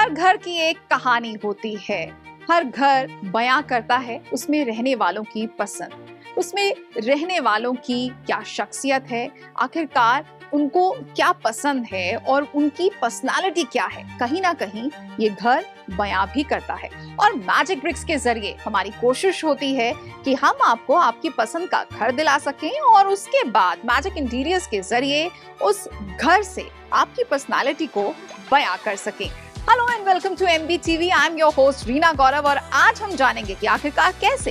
हर घर की एक कहानी होती है, हर घर बयां करता है उसमें रहने वालों की पसंद, उसमें रहने वालों की क्या शख्सियत है, आखिरकार उनको क्या पसंद है और उनकी पर्सनालिटी क्या है। कहीं ना कहीं ये घर बयां भी करता है और मैजिक ब्रिक्स के जरिए हमारी कोशिश होती है कि हम आपको आपकी पसंद का घर दिला सकें और उसके बाद मैजिक इंटीरियर्स के जरिए उस घर से आपकी पर्सनालिटी को बयां कर सकें। Hello and welcome to MBTV। I am your host Reena Gaurav और आज हम जानेंगे कि आखिरकार कैसे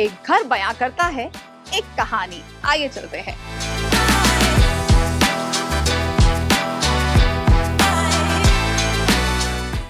एक घर बयां करता है एक कहानी। आइए चलते हैं।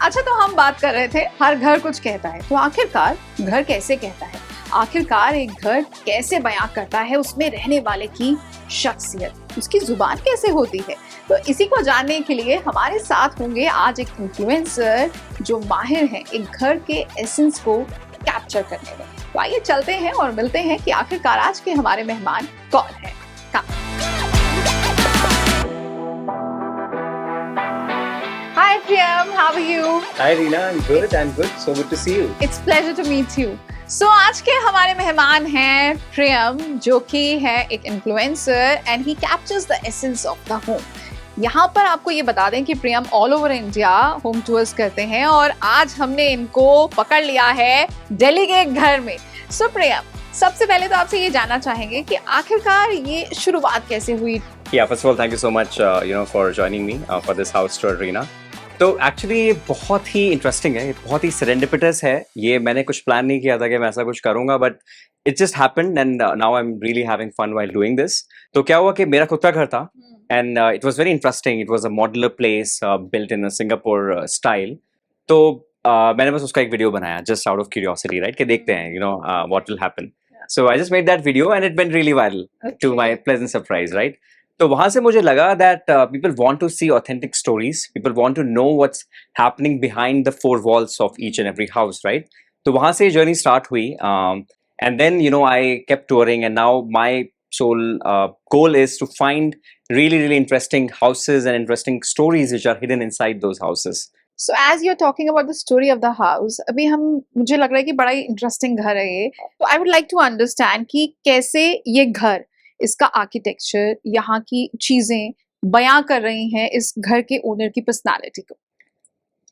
अच्छा, तो हम बात कर रहे थे हर घर कुछ कहता है, तो आखिरकार घर कैसे कहता है, आखिरकार एक घर कैसे बयां करता है उसमें रहने वाले की शख्सियत, उसकी जुबान कैसे होती है। तो इसी को जानने के लिए हमारे साथ होंगे आज एक इन्फ्लुएंसर जो माहिर हैं एक घर के एसेंस को कैप्चर करने में। तो आइए चलते हैं और मिलते हैं कि आखिरकार आज के हमारे मेहमान कौन है। Hi Priyam, how are you? Hi Reena, I'm good. So good to see you. It's pleasure to meet you. So आज के हमारे मेहमान हैं प्रियम, जो कि है एक influencer and he captures the essence of the home. यहाँ पर आपको ये बता दें कि Priyam all over India home tours करते हैं और आज हमने इनको पकड़ लिया है दिल्ली के एक घर में। सो प्रियम, सबसे पहले तो आपसे ये जानना चाहेंगे कि आखिरकार ये शुरुआत कैसे हुई? Yeah, first of all, thank you so much, for joining me for this house tour, Reena. तो एक्चुअली ये बहुत ही इंटरेस्टिंग है, ये बहुत ही सेरेंडिपिटस है। ये मैंने कुछ प्लान नहीं किया था कि मैं ऐसा कुछ करूंगा, but it just happened and now I am really having fun while doing this. तो क्या हुआ कि मेरा खुद का घर था and it was very interesting. It was a modular place built in Singapore style. तो मैंने बस उसका एक वीडियो बनाया just out of curiosity, right, कि देखते हैं what will happen. So I just made that video and it went really viral to my pleasant surprise, right. तो वहां से मुझे लगा that people want to see authentic stories, people want to know what's happening behind the four walls of each and every house, right. तो वहां से journey start हुई and then I kept touring and now my sole goal is to find really interesting houses and interesting stories which are hidden inside those houses. So as you're talking about the story of the house, अभी मुझे लग रहा है कि बड़ा ही interesting घर है ये। तो I would like to understand कि कैसे ये घर, इसका आर्किटेक्चर, यहाँ की चीजें बयां कर रही हैं इस घर के ओनर की पर्सनालिटी को।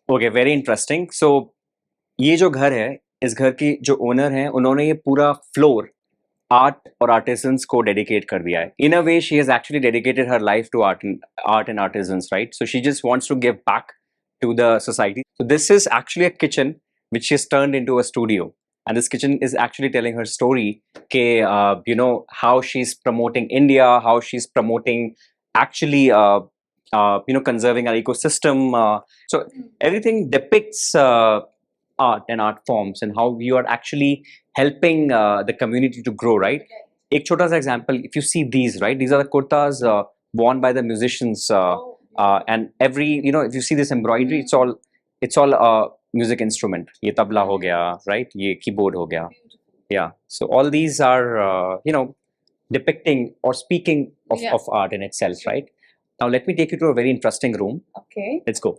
Okay, very interesting. So ये जो घर है, इस घर की जो ओनर हैं, उन्होंने ये पूरा फ्लोर आर्ट और आर्टिजन्स को डेडिकेट कर दिया है। In a way she has actually dedicated her life to art and artisans, right. So she just wants to give back to the society. So this is actually a kitchen which she's turned into a studio, and this kitchen is actually telling her story how she's promoting India, how she's promoting actually conserving our ecosystem. So everything depicts art and art forms and how you are actually helping the community to grow, right? एक छोटा सा example, if you see these, right, these are the kurtas worn by the musicians. And every if you see this embroidery, it's all a music instrument. ये तबला हो गया, right, ये keyboard हो गया, yeah. So all these are depicting or speaking of art in itself, right? Now let me take you to a very interesting room. Okay, let's go.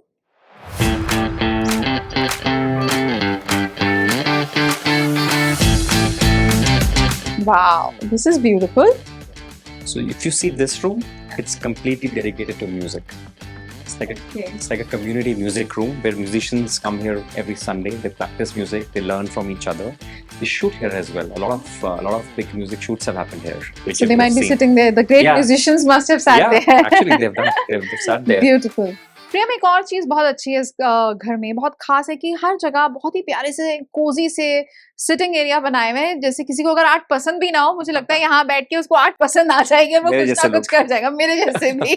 wow, this is beautiful. So if you see this room, it's completely dedicated to music. It's like a community music room where musicians come here every Sunday. They practice music, they learn from each other. They shoot here as well. A lot of big music shoots have happened here. So they might be sitting there. The great musicians must have sat there. Actually they've sat there. Beautiful. प्रियम, एक और चीज बहुत अच्छी है इस घर में, बहुत खास है कि हर जगह बहुत ही प्यारे से कोजी से सिटिंग एरिया बनाए हुए हैं। जैसे किसी को अगर आर्ट पसंद भी ना हो, मुझे लगता है यहाँ बैठ के उसको आर्ट पसंद आ जाएगी और वो कुछ ना कुछ कर जाएगा, मेरे जैसे भी।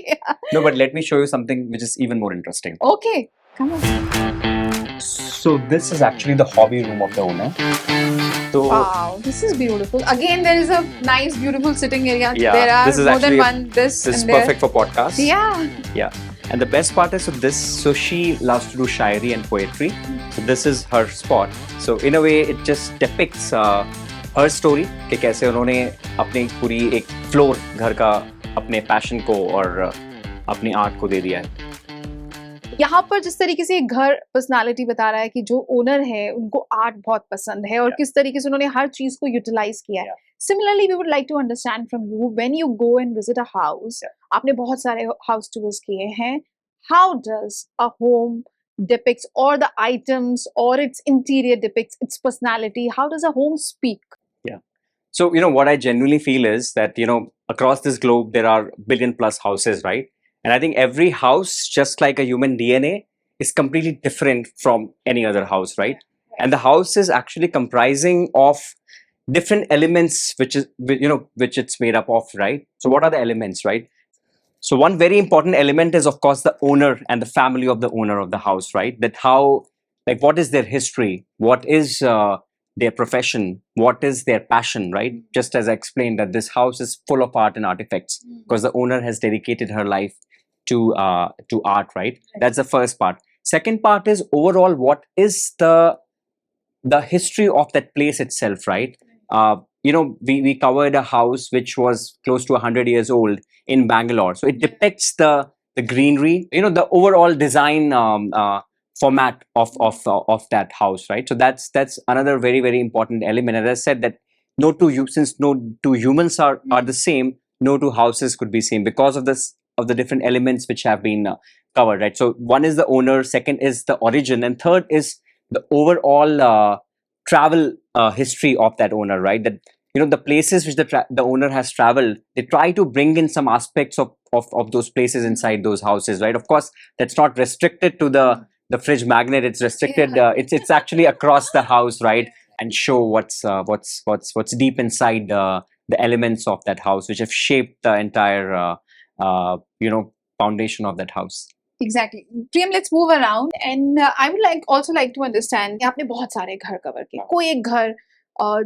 No, but let me show you something which is even more interesting. Okay, come on. So this is actually the hobby room of the owner. So wow, this is beautiful. Again, there is a nice, beautiful sitting area. Yeah, there are this is more than one. This is perfect for podcasts. Yeah. And the best part is, so she loves to do shairi and poetry. So this is her spot. So in a way, it just depicts her story कि कैसे उन्होंने अपनी पूरी एक floor घर का अपने passion को और अपनी आर्ट को दे दिया है। यहाँ पर जिस तरीके से घर पर्सनालिटी बता रहा है कि जो ओनर है उनको आर्ट बहुत पसंद है और Yeah. किस तरीके से उन्होंने हर चीज को यूटिलाइज किया है. Similarly we would like to understand from you when you go and visit a house. आपने बहुत सारे हाउस टूर्स किए हैं. How does a home depicts or the items or its interior depicts its personality? How does a home speak? Yeah. So, what I genuinely feel is that, across this globe, there are billion plus houses, right? And I think every house, just like a human DNA, is completely different from any other house, right? And the house is actually comprising of different elements, which it's made up of, right? So what are the elements, right? So one very important element is, of course, the owner and the family of the owner of the house, right? That what is their history? What is their profession? What is their passion, right? Just as I explained, that this house is full of art and artifacts because the owner has dedicated her life to art, right? That's the first part. Second part is overall, what is the history of that place itself, right? We covered a house which was close to 100 years old in Bangalore. So it depicts the greenery, the overall design format of that house, right? So that's another very, very important element. As I said, that since no two humans are the same, no two houses could be same because of the different elements which have been covered, right? So one is the owner, second is the origin, and third is the overall travel history of that owner, right? That the places which the owner has traveled, they try to bring in some aspects of those places inside those houses, right? Of course, that's not restricted to the fridge magnet. It's restricted. It's actually across the house, right? And show what's deep inside the elements of that house, which have shaped the entire foundation of that house. Exactly. Priyam, let's move around and I would also like to understand कि आपने बहुत सारे घर cover किए. कोई एक घर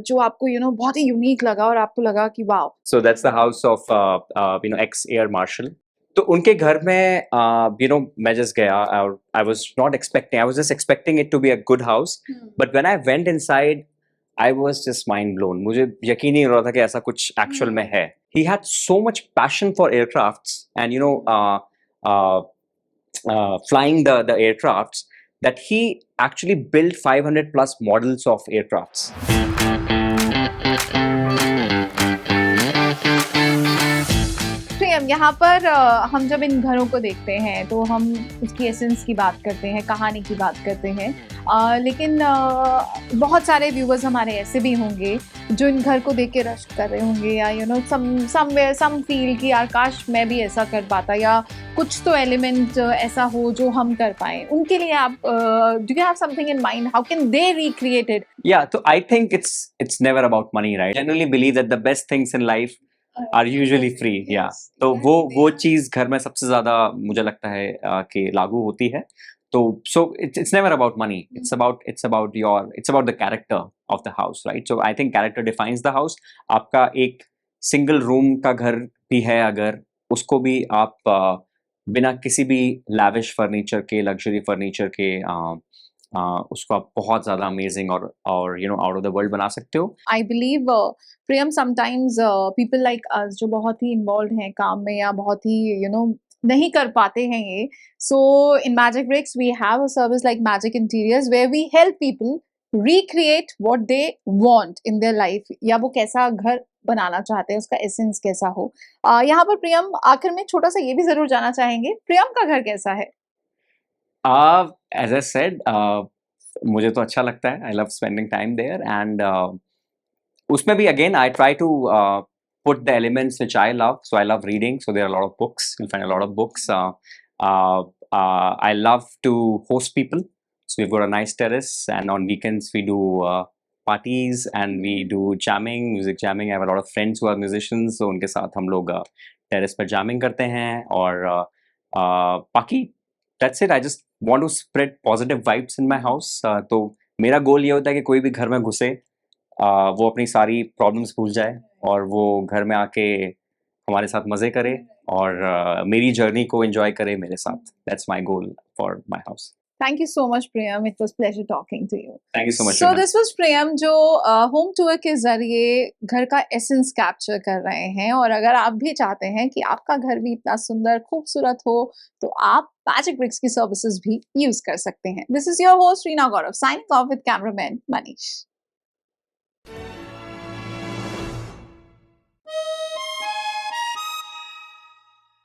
जो आपको बहुत ही यूनिक लगा और आपको लगा कि wow. So that's the house of ex Air Marshal. तो उनके घर में मैं just गया और I was just expecting it to be a good house. But when I went inside, I was just mind blown. मुझे यकीन नहीं हो रहा था कि ऐसा कुछ actual में है. He had so much passion for aircrafts and flying the aircrafts that he actually built 500 plus models of aircrafts. प्रियम, यहाँ पर हम जब इन घरों को देखते हैं तो हम उसकी एसेंस की बात करते हैं, कहानी की बात करते हैं, लेकिन बहुत सारे व्यूवर्स हमारे ऐसे भी होंगे जो इन घर को देख के रश कर रहे होंगे या सम फील कि यार काश मैं भी ऐसा कर पाता या कुछ तो एलिमेंट ऐसा हो जो हम कर पाए. उनके लिए आप do you have something in mind? How can they recreate it? Yeah, so I think it's never about money, right? I generally believe that the best things in life are usually free. Yeah. तो वो चीज घर में सबसे ज्यादा मुझे लगता है कि लागू होती है. तो so it's never about money. It's about the character of the house, right? So I think character defines the house. आपका एक सिंगल रूम का घर भी है अगर उसको भी आप बिना किसी भी lavish फर्नीचर के, लग्जरी फर्नीचर के उसको आप बहुत ज्यादा अमेजिंग और आउट ऑफ द वर्ल्ड बना सकते हो. I believe Priyam sometimes people like us जो बहुत ही इन्वॉल्व हैं काम में या बहुत ही नहीं कर पाते हैं ये. So in Magicbricks we have a service like magic interiors where we help people recreate what they want in their life या वो कैसा घर बनाना चाहते हैं, उसका एसेंस कैसा हो. यहाँ पर प्रियम आखिर में छोटा सा ये भी जरूर जानना चाहेंगे, प्रियम का घर कैसा है? As I said, मुझे तो अच्छा लगता है. I love spending time there and उसमें भी again I try to put the elements which I love. So I love reading. So there are a lot of books. You'll find a lot of books. I love to host people. So we've got a nice terrace and on weekends we do parties and we do jamming, music jamming. I have a lot of friends who are musicians. So उनके साथ हम लोग terrace पर jamming करते हैं और बाकी that's it. I just want to spread positive vibes in my house. तो मेरा गोल ये होता है कि कोई भी घर में घुसे वो अपनी सारी प्रॉब्लम्स भूल जाए और वो घर में आके हमारे साथ मजे करे और मेरी जर्नी को एंजॉय करे मेरे साथ. That's my goal for my house. Thank you so much, Priyam. It was pleasure talking to you. Thank you so much. So Shubham. this was Priyam जो होम टूर के जरिए घर का एसेंस कैप्चर कर रहे हैं, और अगर आप भी चाहते हैं कि आपका घर भी इतना सुंदर खूबसूरत हो तो आप मैजिक ब्रिक्स की सर्विसेज भी यूज कर सकते हैं. This is your host Reena Gaurav signing off with cameraman Manish.